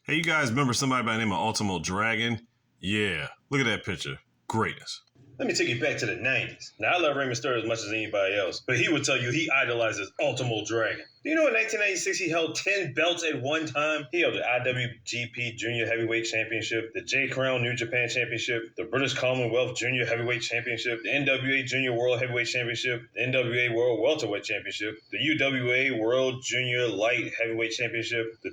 Hey, you guys remember somebody by the name of Ultimo Dragon? Yeah, look at that picture. Greatness. Let me take you back to the 90s. Now, I love Rey Mysterio as much as anybody else, but he would tell you he idolizes Ultimo Dragon. Do you know in 1996 he held 10 belts at one time? He held the IWGP Junior Heavyweight Championship, the J Crown New Japan Championship, the British Commonwealth Junior Heavyweight Championship, the NWA Junior World Heavyweight Championship, the NWA World Welterweight Championship, the UWA World Junior Light Heavyweight Championship, the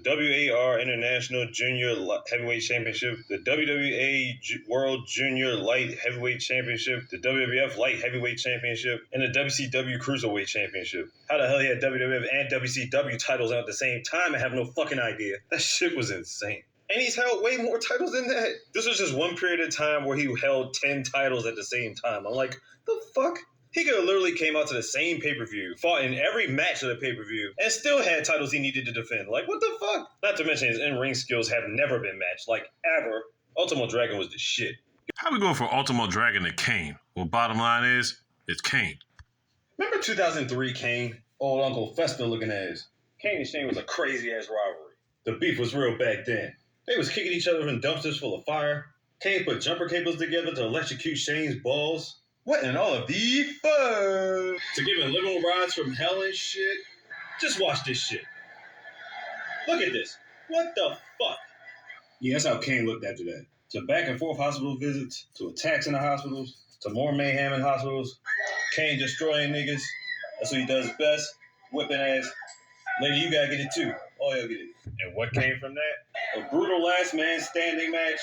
WAR International Junior Heavyweight Championship, the WWA World Junior Light Heavyweight Championship, the WWF Light Heavyweight Championship, and the WCW Cruiserweight Championship. How the hell he had WWF and WCW titles out at the same time? I have no fucking idea. That shit was insane. And he's held way more titles than that. This was just one period of time where he held 10 titles at the same time. I'm like, the fuck? He could have literally came out to the same pay-per-view, fought in every match of the pay-per-view, and still had titles he needed to defend. Like, what the fuck? Not to mention his in-ring skills have never been matched, like, ever. Ultimo Dragon was the shit. How we going from Ultimo Dragon to Kane? Well, bottom line is, it's Kane. Remember 2003 Kane? Old Uncle Fester looking ass. Kane and Shane was a crazy-ass rivalry. The beef was real back then. They was kicking each other in dumpsters full of fire. Kane put jumper cables together to electrocute Shane's balls. What in all of the fun? To give him literal rides from hell and shit? Just watch this shit. Look at this. What the fuck? Yeah, that's how Kane looked after that. To back and forth hospital visits, to attacks in the hospitals, to more mayhem in hospitals. Kane destroying niggas. That's what he does best. Whipping ass. Lady, you gotta get it too. Oh, y'all get it. And what came from that? A brutal last man standing match,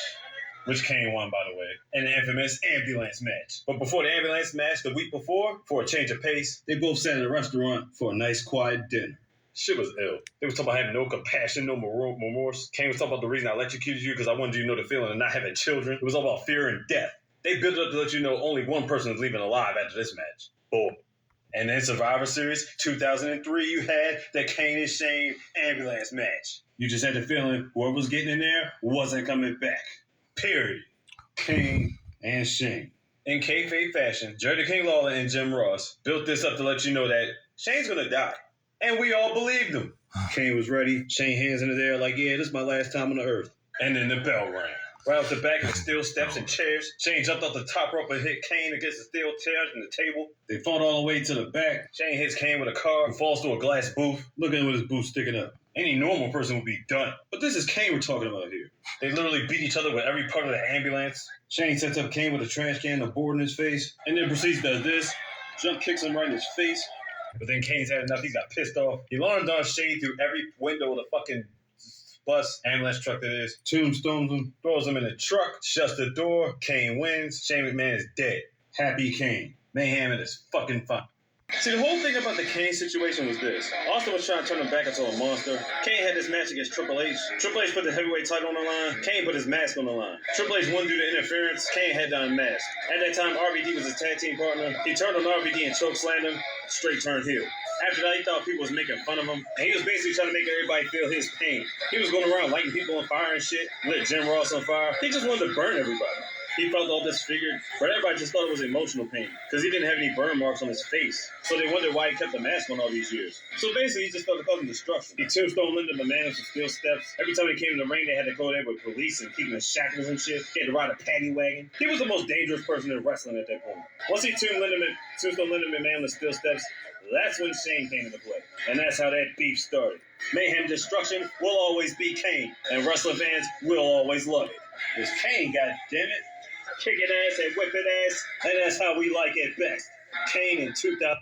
which Kane won, by the way, and the infamous ambulance match. But before the ambulance match the week before, for a change of pace, they both sat at a restaurant for a nice quiet dinner. Shit was ill. They was talking about having no compassion, no remorse. Kane was talking about the reason I electrocuted you because I wanted you to know the feeling of not having children. It was all about fear and death. They built it up to let you know only one person is leaving alive after this match. Boom. And then Survivor Series 2003, you had the Kane and Shane ambulance match. You just had the feeling whoever was getting in there wasn't coming back. Period. Kane and Shane. In kayfabe fashion, Jerry the King Lawler and Jim Ross built this up to let you know that Shane's gonna die. And we all believed him. Kane was ready. Shane hands in the air like, yeah, this is my last time on the earth. And then the bell rang. Right off the back of the steel steps and chairs, Shane jumped off the top rope and hit Kane against the steel chairs and the table. They fought all the way to the back. Shane hits Kane with a car and falls through a glass booth. Look at him with his boot sticking up. Any normal person would be done. But this is Kane we're talking about here. They literally beat each other with every part of the ambulance. Shane sets up Kane with a trash can and a board in his face, and then proceeds to do this. Jump kicks him right in his face. But then Kane's had enough. He got pissed off. He launched on Shane through every window of the fucking bus, ambulance truck that is. Tombstones him, throws him in the truck, shuts the door. Kane wins. Shane McMahon is dead. Happy Kane. Mayhem at his fucking fun. See, the whole thing about the Kane situation was this. Austin was trying to turn him back into a monster. Kane had this match against Triple H. Triple H put the heavyweight title on the line. Kane put his mask on the line. Triple H won due to interference. Kane had to unmask. At that time, RVD was his tag team partner. He turned on RVD and chokeslammed him. Straight turned heel. After that, he thought people was making fun of him. And he was basically trying to make everybody feel his pain. He was going around lighting people on fire and shit. Lit Jim Ross on fire. He just wanted to burn everybody. He felt all disfigured, but everybody just thought it was emotional pain because he didn't have any burn marks on his face. So they wondered why he kept the mask on all these years. So basically, he just felt it causing destruction. He tombstone Linda McMahon with some steel steps. Every time he came in the ring, they had to go there with police and keep him in shackles and shit. He had to ride a paddy wagon. He was the most dangerous person in wrestling at that point. Once he tombstone Linda McMahon with steel steps, that's when Shane came into play. And that's how that beef started. Mayhem destruction will always be Kane, and wrestling fans will always love it. It's Kane, goddammit. Kicking ass and whipping ass, and that's how we like it best. Kane in 2000.